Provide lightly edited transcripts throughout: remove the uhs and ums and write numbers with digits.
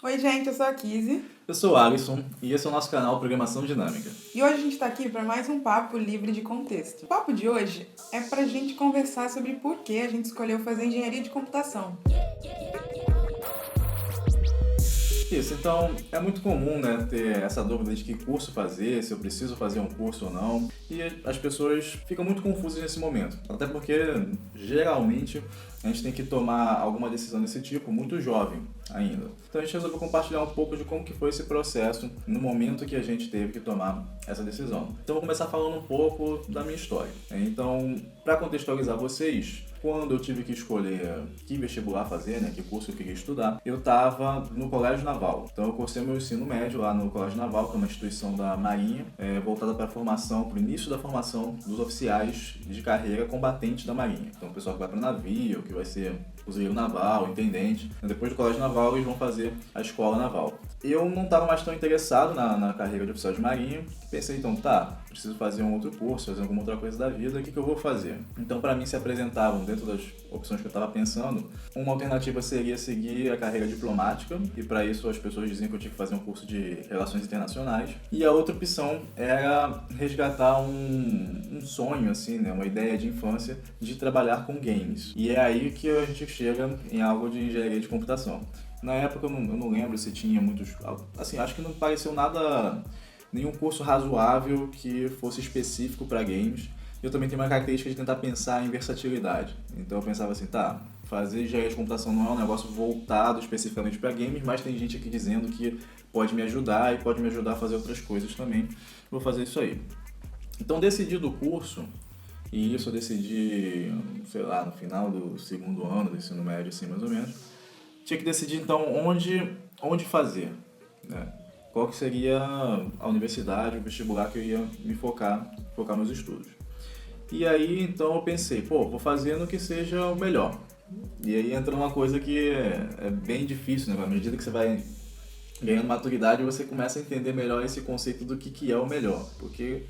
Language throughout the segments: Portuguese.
Oi, gente, eu sou a Kizzy. Eu sou o Alisson e esse é o nosso canal Programação Dinâmica. E hoje a gente está aqui para mais um papo livre de contexto. O papo de hoje é para a gente conversar sobre por que a gente escolheu fazer engenharia de computação. Isso, então é muito comum, né, ter essa dúvida de que curso fazer, se eu preciso fazer um curso ou não, e as pessoas ficam muito confusas nesse momento, até porque geralmente a gente tem que tomar alguma decisão desse tipo muito jovem ainda. Então a gente resolveu compartilhar um pouco de como que foi esse processo no momento que a gente teve que tomar essa decisão. Então vou começar falando um pouco da minha história. Então, para contextualizar vocês, quando eu tive que escolher que vestibular fazer, né, que curso eu queria estudar, eu estava no Colégio Naval. Então eu cursei meu ensino médio lá no Colégio Naval, que é uma instituição da Marinha, voltada para a formação, para o início da formação dos oficiais de carreira combatente da Marinha. Então o pessoal que vai para o navio, que vai ser fuzileiro naval, intendente. Depois do Colégio Naval eles vão fazer a escola naval. Eu não estava mais tão interessado na carreira de oficial de marinha. Pensei, então, preciso fazer um outro curso, fazer alguma outra coisa da vida, o que eu vou fazer? Então, para mim, se apresentavam, dentro das opções que eu estava pensando, uma alternativa seria seguir a carreira diplomática, e para isso as pessoas diziam que eu tinha que fazer um curso de Relações Internacionais. E a outra opção era resgatar um sonho, assim, né, uma ideia de infância, de trabalhar com games. E é aí que a gente chega em algo de engenharia de computação. Na época eu não lembro se tinha muitos... Assim, acho que não pareceu nenhum curso razoável que fosse específico para games. Eu também tenho uma característica de tentar pensar em versatilidade. Então eu pensava assim, fazer engenharia de computação não é um negócio voltado especificamente para games, mas tem gente aqui dizendo que pode me ajudar e pode me ajudar a fazer outras coisas também. Vou fazer isso aí. Então decidido o curso, e isso eu decidi, sei lá, no final do segundo ano do ensino médio, assim, mais ou menos. Tinha que decidir, então, onde fazer, né? Qual que seria a universidade, o vestibular que eu ia me focar meus estudos. E aí, então, eu pensei, vou fazer no que seja o melhor. E aí entra uma coisa que é bem difícil, né? À medida que você vai ganhando maturidade, você começa a entender melhor esse conceito do que é o melhor. Porque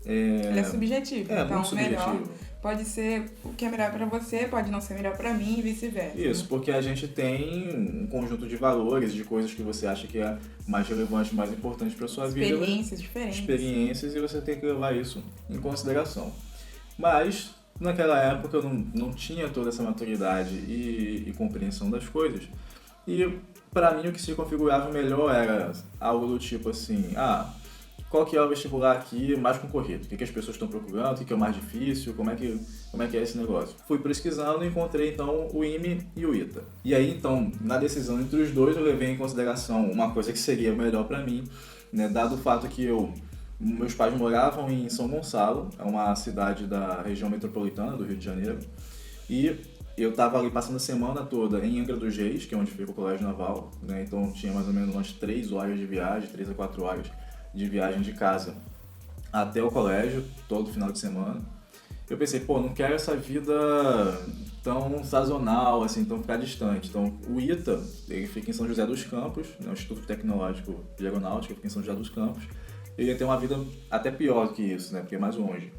Ele é subjetivo, é então muito o melhor subjetivo. pode ser o que é melhor para você, pode não ser melhor para mim e vice-versa. Isso, porque a gente tem um conjunto de valores, de coisas que você acha que é mais relevante, mais importante para sua vida. Experiências diferentes. Experiências, e você tem que levar isso em consideração. Mas, naquela época, eu não tinha toda essa maturidade e compreensão das coisas. E, para mim, o que se configurava melhor era algo do tipo assim, qual que é o vestibular aqui mais concorrido? O que as pessoas estão procurando? O que é o mais difícil? Como é que é esse negócio? Fui pesquisando e encontrei, então, o IME e o ITA. E aí, então, na decisão entre os dois, eu levei em consideração uma coisa que seria melhor para mim, né, dado o fato que meus pais moravam em São Gonçalo, é uma cidade da região metropolitana do Rio de Janeiro, e eu estava ali passando a semana toda em Angra dos Reis, que é onde fica o Colégio Naval, né, então tinha mais ou menos umas 3 horas de viagem, 3 a 4 horas de viagem de casa até o colégio, todo final de semana. Eu pensei, não quero essa vida tão sazonal, assim, tão ficar distante. Então, o ITA, ele fica em São José dos Campos, né, o Instituto Tecnológico de Aeronáutica, fica em São José dos Campos. Ele ia ter uma vida até pior do que isso, né, porque é mais longe.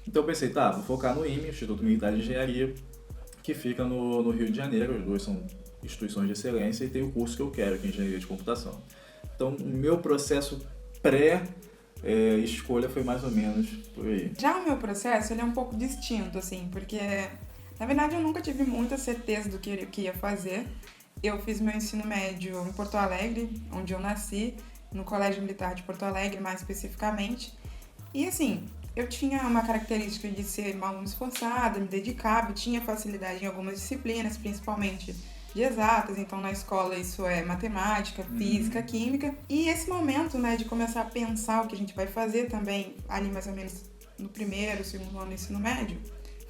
Então eu pensei, vou focar no IME, Instituto Militar de Engenharia, que fica no Rio de Janeiro. Os dois são instituições de excelência e tem o curso que eu quero, que é Engenharia de Computação. Então, o meu processo pré-escolha foi mais ou menos por aí. Já o meu processo, ele é um pouco distinto, assim, porque, na verdade, eu nunca tive muita certeza do que eu ia fazer. Eu fiz meu ensino médio em Porto Alegre, onde eu nasci, no Colégio Militar de Porto Alegre, mais especificamente. E, assim, eu tinha uma característica de ser uma aluna esforçada, me dedicava, tinha facilidade em algumas disciplinas, principalmente de exatas, então na escola isso é matemática, física, química. E esse momento, né, de começar a pensar o que a gente vai fazer também, ali mais ou menos no primeiro, segundo ano do ensino médio,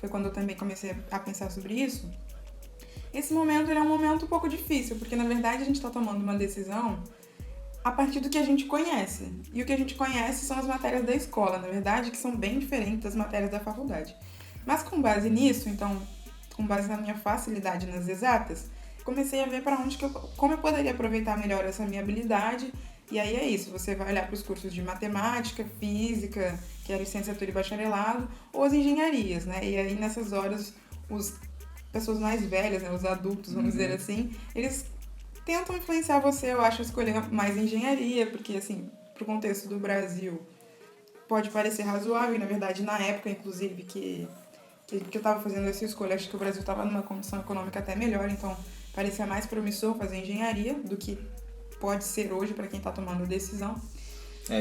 foi quando eu também comecei a pensar sobre isso. Esse momento ele é um momento um pouco difícil, porque na verdade a gente está tomando uma decisão a partir do que a gente conhece. E o que a gente conhece são as matérias da escola, na verdade, que são bem diferentes das matérias da faculdade. Mas com base nisso, então, com base na minha facilidade nas exatas, comecei a ver como eu poderia aproveitar melhor essa minha habilidade. E aí é isso, você vai olhar para os cursos de matemática, física, que é licenciatura e bacharelado, ou as engenharias, né? E aí nessas horas, pessoas mais velhas, né, os adultos, vamos dizer assim, eles tentam influenciar você, eu acho, a escolher mais engenharia, porque, assim, pro contexto do Brasil, pode parecer razoável, e, na verdade, na época, inclusive, que eu tava fazendo essa escolha, acho que o Brasil tava numa condição econômica até melhor, então parecia mais promissor fazer engenharia do que pode ser hoje para quem tá tomando a decisão.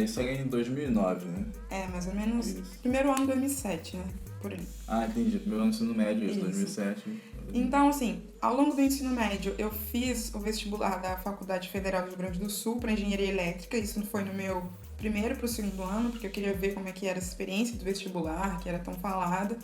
Isso aí é em 2009, né? Mais ou menos. Isso. Primeiro ano 2007, né? Por aí. Entendi. Primeiro ano do ensino médio, isso, 2007. Então, assim, ao longo do ensino médio, eu fiz o vestibular da Faculdade Federal do Rio Grande do Sul para Engenharia Elétrica. Isso foi no meu primeiro pro segundo ano, porque eu queria ver como é que era essa experiência do vestibular, que era tão falada.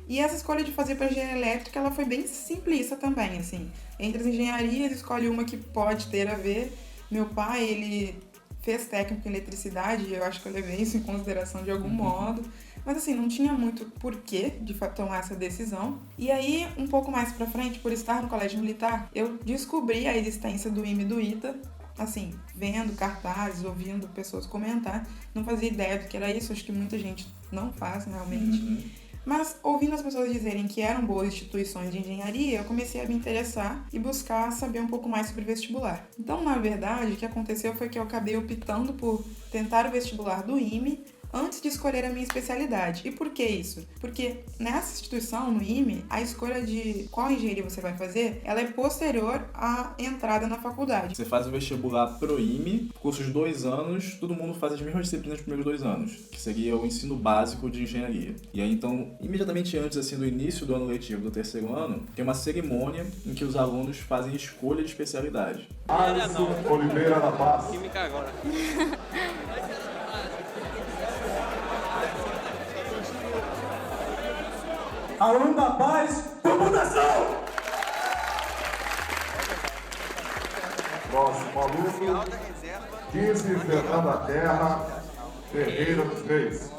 E essa escolha de fazer para engenharia elétrica, ela foi bem simplista também, assim. Entre as engenharias, escolhe uma que pode ter a ver. Meu pai, ele fez técnico em eletricidade, e eu acho que eu levei isso em consideração de algum modo. Mas assim, não tinha muito porquê de tomar essa decisão. E aí, um pouco mais pra frente, por estar no colégio militar, eu descobri a existência do IME e do ITA, assim, vendo cartazes, ouvindo pessoas comentar. Não fazia ideia do que era isso, acho que muita gente não faz, realmente. Mas, ouvindo as pessoas dizerem que eram boas instituições de engenharia, eu comecei a me interessar e buscar saber um pouco mais sobre vestibular. Então, na verdade, o que aconteceu foi que eu acabei optando por tentar o vestibular do IME antes de escolher a minha especialidade. E por que isso? Porque nessa instituição, no IME, a escolha de qual engenharia você vai fazer, ela é posterior à entrada na faculdade. Você faz o vestibular pro IME, cursos de 2 anos, todo mundo faz as mesmas disciplinas nos primeiros 2 anos, que seria o ensino básico de engenharia. E aí, então, imediatamente antes, assim, do início do ano letivo do terceiro ano, tem uma cerimônia em que os alunos fazem escolha de especialidade. Alisson Oliveira da Paz. Química agora. Aluno da Paz, computação! Próximo aluno, 15, Fernanda Terra, Ferreira dos Reis.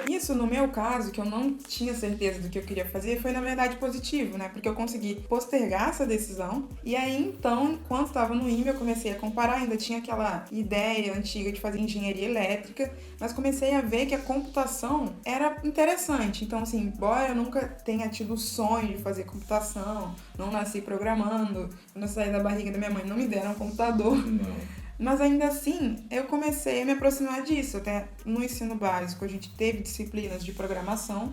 Isso, no meu caso, que eu não tinha certeza do que eu queria fazer, foi na verdade positivo, né? Porque eu consegui postergar essa decisão. E aí, então, enquanto estava no IME, eu comecei a comparar. Ainda tinha aquela ideia antiga de fazer engenharia elétrica, mas comecei a ver que a computação era interessante. Então, assim, embora eu nunca tenha tido o sonho de fazer computação, não nasci programando, quando eu saí da barriga da minha mãe não me deram um computador. Não. Mas ainda assim, eu comecei a me aproximar disso. Até no ensino básico, a gente teve disciplinas de programação,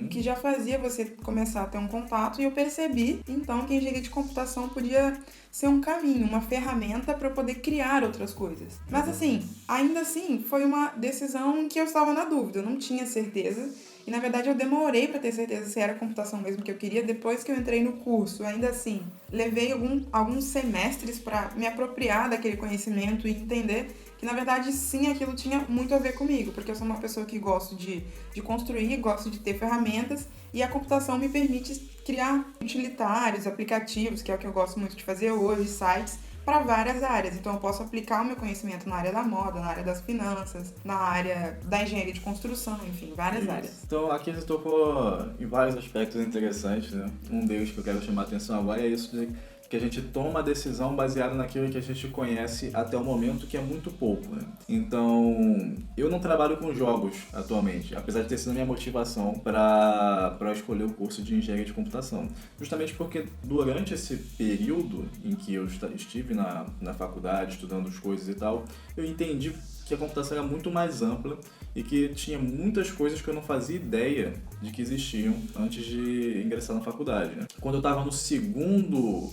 que já fazia você começar a ter um contato, e eu percebi, então, que a engenharia de computação podia ser um caminho, uma ferramenta para eu poder criar outras coisas. Mas assim, ainda assim, foi uma decisão em que eu estava na dúvida, eu não tinha certeza. E, na verdade, eu demorei para ter certeza se era computação mesmo que eu queria depois que eu entrei no curso. Ainda assim, levei alguns semestres para me apropriar daquele conhecimento e entender que, na verdade, sim, aquilo tinha muito a ver comigo, porque eu sou uma pessoa que gosto de construir, gosto de ter ferramentas, e a computação me permite criar utilitários, aplicativos, que é o que eu gosto muito de fazer hoje, sites, para várias áreas. Então eu posso aplicar o meu conhecimento na área da moda, na área das finanças, na área da engenharia de construção, enfim, várias áreas. Então aqui você tocou em vários aspectos interessantes, né? Um deles que eu quero chamar a atenção agora é isso de que a gente toma a decisão baseada naquilo que a gente conhece até o momento, que é muito pouco, né? Então, eu não trabalho com jogos atualmente, apesar de ter sido a minha motivação para escolher o curso de engenharia de computação. Justamente porque durante esse período em que eu estive na faculdade, estudando as coisas e tal, eu entendi que a computação era muito mais ampla e que tinha muitas coisas que eu não fazia ideia de que existiam antes de ingressar na faculdade, né? Quando eu estava no segundo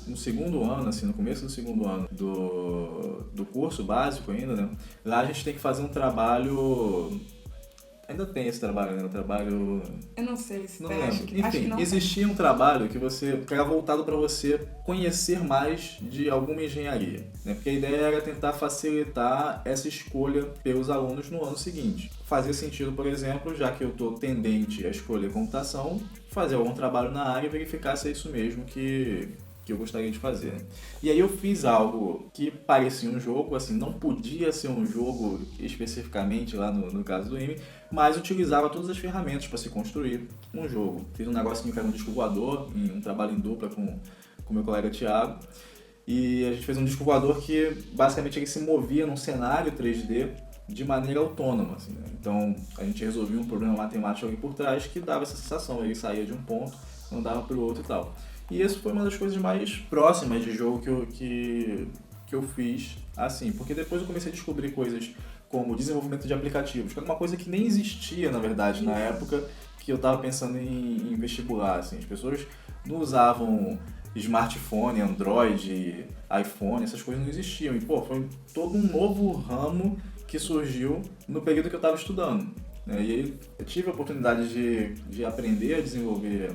ano, assim, no começo do segundo ano do curso básico ainda, né? Lá a gente tem que fazer um trabalho... Ainda tem esse trabalho, né? O trabalho... Eu não sei se não tem, lembro. acho que Enfim, não. existia um trabalho que era voltado para você conhecer mais de alguma engenharia, né? Porque a ideia era tentar facilitar essa escolha pelos alunos no ano seguinte. Fazia sentido, por exemplo, já que eu estou tendente a escolher computação, fazer algum trabalho na área e verificar se é isso mesmo que eu gostaria de fazer. E aí eu fiz algo que parecia um jogo, assim, não podia ser um jogo especificamente lá no caso do IME, mas utilizava todas as ferramentas para se construir um jogo. Fiz um negocinho que era um disco voador, um trabalho em dupla com meu colega Thiago, e a gente fez um disco voador que basicamente ele se movia num cenário 3D de maneira autônoma, assim, né? Então a gente resolvia um problema matemático ali por trás que dava essa sensação, ele saía de um ponto, andava para o outro e tal. E isso foi uma das coisas mais próximas de jogo que eu fiz, assim, porque depois eu comecei a descobrir coisas como desenvolvimento de aplicativos, que era uma coisa que nem existia, na verdade, na época que eu estava pensando em vestibular, assim. As pessoas não usavam smartphone, Android, iPhone, essas coisas não existiam. E, foi todo um novo ramo que surgiu no período que eu estava estudando, né? E aí eu tive a oportunidade de aprender a desenvolver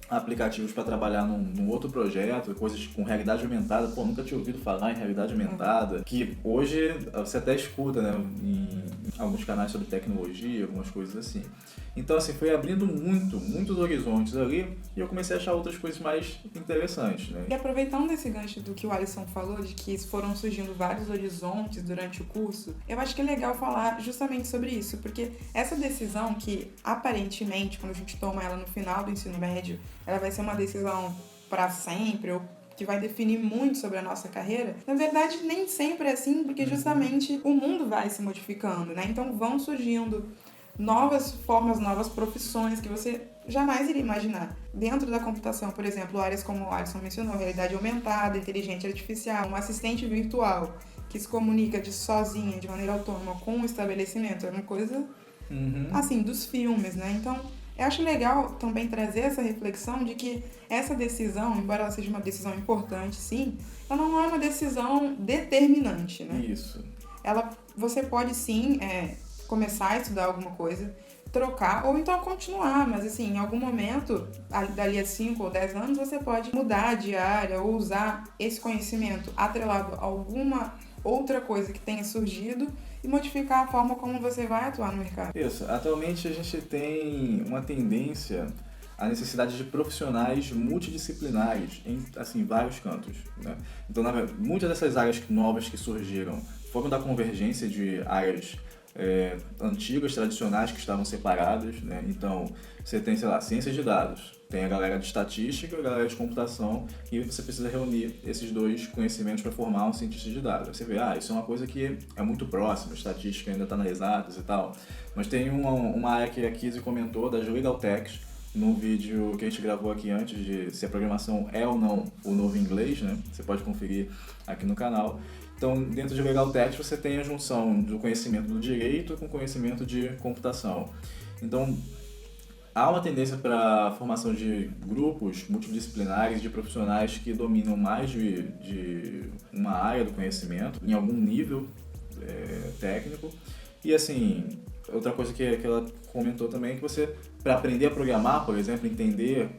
aplicativos para trabalhar num outro projeto, coisas com realidade aumentada. Nunca tinha ouvido falar em realidade aumentada, que hoje você até escuta, né, em alguns canais sobre tecnologia, algumas coisas assim. Então, assim, foi abrindo muitos horizontes ali e eu comecei a achar outras coisas mais interessantes, né? E aproveitando esse gancho do que o Alisson falou, de que foram surgindo vários horizontes durante o curso, eu acho que é legal falar justamente sobre isso, porque essa decisão que, aparentemente, quando a gente toma ela no final do ensino médio, ela vai ser uma decisão para sempre, ou que vai definir muito sobre a nossa carreira, na verdade nem sempre é assim, porque justamente o mundo vai se modificando, né? Então vão surgindo novas formas, novas profissões que você jamais iria imaginar. Dentro da computação, por exemplo, áreas como o Alisson mencionou, realidade aumentada, inteligência artificial, um assistente virtual que se comunica sozinha, de maneira autônoma com o estabelecimento, é uma coisa, assim, dos filmes, né? Então, eu acho legal também trazer essa reflexão de que essa decisão, embora ela seja uma decisão importante, sim, ela não é uma decisão determinante, né? Isso. Você pode, sim, começar a estudar alguma coisa, trocar, ou então continuar, mas assim, em algum momento, dali a 5 ou 10 anos, você pode mudar de área ou usar esse conhecimento atrelado a alguma outra coisa que tenha surgido e modificar a forma como você vai atuar no mercado. Isso. Atualmente a gente tem uma tendência à necessidade de profissionais multidisciplinares em, assim, vários cantos, né? Então, muitas dessas áreas novas que surgiram foram da convergência de áreas antigas, tradicionais, que estavam separadas, né? Então, você tem, sei lá, ciência de dados, tem a galera de estatística e a galera de computação, e você precisa reunir esses dois conhecimentos para formar um cientista de dados. Você vê, isso é uma coisa que é muito próxima, a estatística ainda está nas exatas e tal, mas tem uma área que a Kizzy comentou, das Legal Techs, num vídeo que a gente gravou aqui antes de se a programação é ou não o novo inglês, né? Você pode conferir aqui no canal. Então, dentro de Legal Tech, você tem a junção do conhecimento do direito com o conhecimento de computação. Então, há uma tendência para a formação de grupos multidisciplinares, de profissionais que dominam mais de uma área do conhecimento, em algum nível técnico. E, assim, outra coisa que ela comentou também é que você, para aprender a programar, por exemplo, entender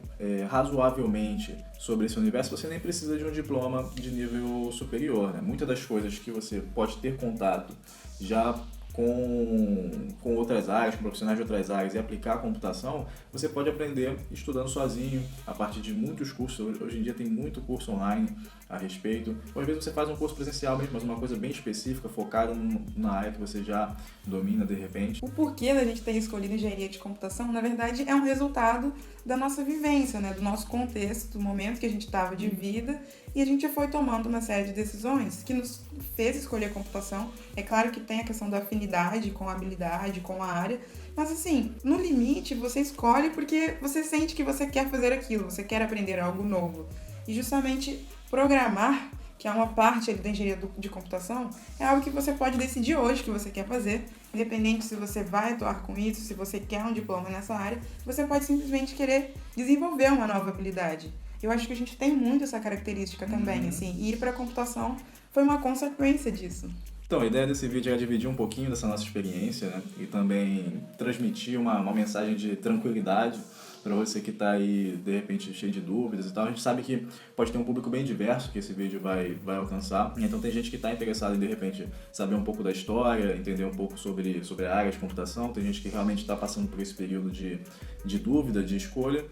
razoavelmente sobre esse universo, você nem precisa de um diploma de nível superior, né? Muitas das coisas que você pode ter contato já com outras áreas, com profissionais de outras áreas e aplicar a computação, você pode aprender estudando sozinho, a partir de muitos cursos. Hoje em dia tem muito curso online a respeito. Ou às vezes você faz um curso presencial mesmo, mas uma coisa bem específica, focada na área que você já domina de repente. O porquê da gente ter escolhido engenharia de computação, na verdade, é um resultado da nossa vivência, né? Do nosso contexto, do momento que a gente estava de vida, e a gente foi tomando uma série de decisões que nos fez escolher a computação. É claro que tem a questão da afinidade com a habilidade, com a área, mas assim, no limite você escolhe porque você sente que você quer fazer aquilo, você quer aprender algo novo. E justamente programar, que é uma parte ali da engenharia de computação, é algo que você pode decidir hoje que você quer fazer, independente se você vai atuar com isso, se você quer um diploma nessa área, você pode simplesmente querer desenvolver uma nova habilidade. Eu acho que a gente tem muito essa característica também, assim, e ir para a computação foi uma consequência disso. Então, a ideia desse vídeo é dividir um pouquinho dessa nossa experiência, né? E também transmitir uma mensagem de tranquilidade para você que está aí, de repente, cheio de dúvidas e tal. A gente sabe que pode ter um público bem diverso que esse vídeo vai alcançar. Então tem gente que está interessada em, de repente, saber um pouco da história, entender um pouco sobre a área de computação. Tem gente que realmente está passando por esse período de dúvida, de escolha.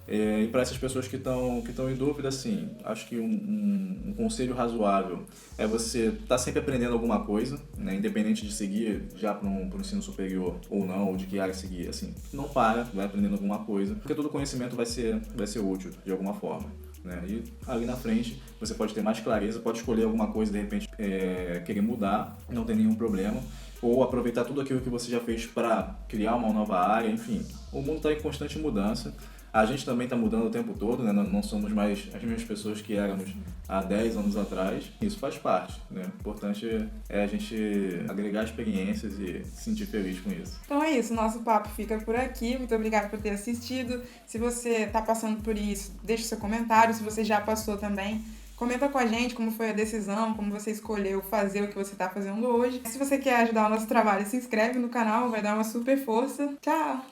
E para essas pessoas que estão em dúvida, assim, acho que um conselho razoável é você estar sempre aprendendo alguma coisa, né? Independente de seguir já para um ensino superior ou não, ou de que área seguir, assim, não para, vai aprendendo alguma coisa, porque todo conhecimento vai ser útil de alguma forma, né? E ali na frente você pode ter mais clareza, pode escolher alguma coisa, de repente querer mudar, não tem nenhum problema. ou aproveitar tudo aquilo que você já fez para criar uma nova área, enfim. O mundo está em constante mudança. A gente também está mudando o tempo todo, né? Não somos mais as mesmas pessoas que éramos há 10 anos atrás. Isso faz parte, né? O importante é a gente agregar experiências e se sentir feliz com isso. Então é isso, nosso papo fica por aqui. Muito obrigada por ter assistido. Se você está passando por isso, deixe seu comentário. Se você já passou também, comenta com a gente como foi a decisão, como você escolheu fazer o que você está fazendo hoje. Se você quer ajudar o nosso trabalho, se inscreve no canal, vai dar uma super força. Tchau!